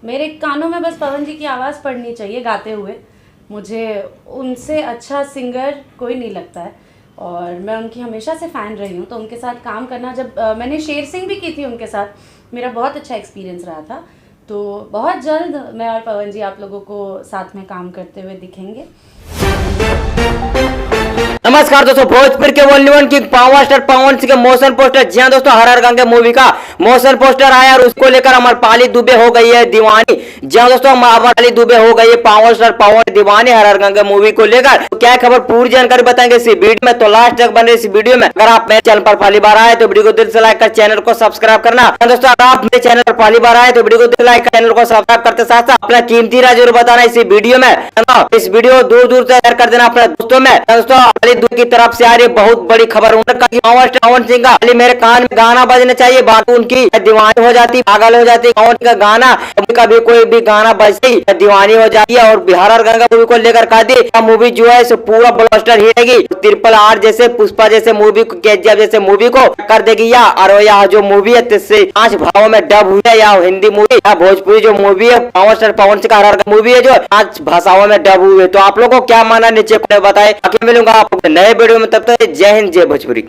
मेरे कानों में बस पवन जी की आवाज़ पड़नी चाहिए गाते हुए। मुझे उनसे अच्छा सिंगर कोई नहीं लगता है और मैं उनकी हमेशा से फ़ैन रही हूँ। तो उनके साथ काम करना, जब मैंने शेर सिंह भी की थी उनके साथ, मेरा बहुत अच्छा एक्सपीरियंस रहा था। तो बहुत जल्द मैं और पवन जी आप लोगों को साथ में काम करते हुए दिखेंगे। नमस्कार दोस्तों, भोजपुर के only one king power star Pawan Singh के मोशन पोस्टर, जी हाँ दोस्तों, हर हर गंगे मूवी का मोशन पोस्टर आया और उसको लेकर अमरपाली दुबे हो गई है दीवानी। जी हाँ दोस्तों, अमरपाली दुबे हो गई है पावर स्टार पवन दीवानी हर हर गंगे मूवी को लेकर। तो क्या खबर, पूरी जानकारी बताएंगे इस वीडियो में, तो लास्ट तक बने इस वीडियो में। अगर आप मेरे चैनल पर पहली बार आए तो वीडियो को दिल से लाइक कर चैनल को सब्सक्राइब करना। दोस्तों अगर आप मेरे चैनल पर पहली बार आए तो वीडियो को दिल लाइक कर चैनल को सब्सक्राइब करते साथ साथ अपना कीमती राय जरूर बताना इस वीडियो में। इस वीडियो दूर दूर तक शेयर कर देना अपने दोस्तों में। दोस्तों अली दुबे की तरफ से आ रही बहुत बड़ी खबर, उन्होंने कहा पवन सिंह का अली मेरे कान में गाना बजना चाहिए, बाकी उनकी दीवानी हो जाती, पागल हो जाती। पवन का गाना कभी कोई भी गाना बजती है दीवानी हो जाती है। और बिहार और गंगा मूवी को लेकर कहा दी मूवी जो है पूरा ब्लॉकबस्टर हिट है, RRR जैसे, पुष्पा जैसे मूवी को, KGF जैसे मूवी को कर देगी। या और यह जो मूवी है 5 भाषाओं में डब हुई है, या हिंदी मूवी या भोजपुरी जो मूवी है पावर स्टार पवन सिंह का हर हर मूवी है जो 5 भाषाओं में डब हुई है। तो आप लोगों को क्या मानना नीचे बताए। बाकी मिलूंगा आपको नए वीडियो में, तब तक जय हिंद जय भोजपुरी।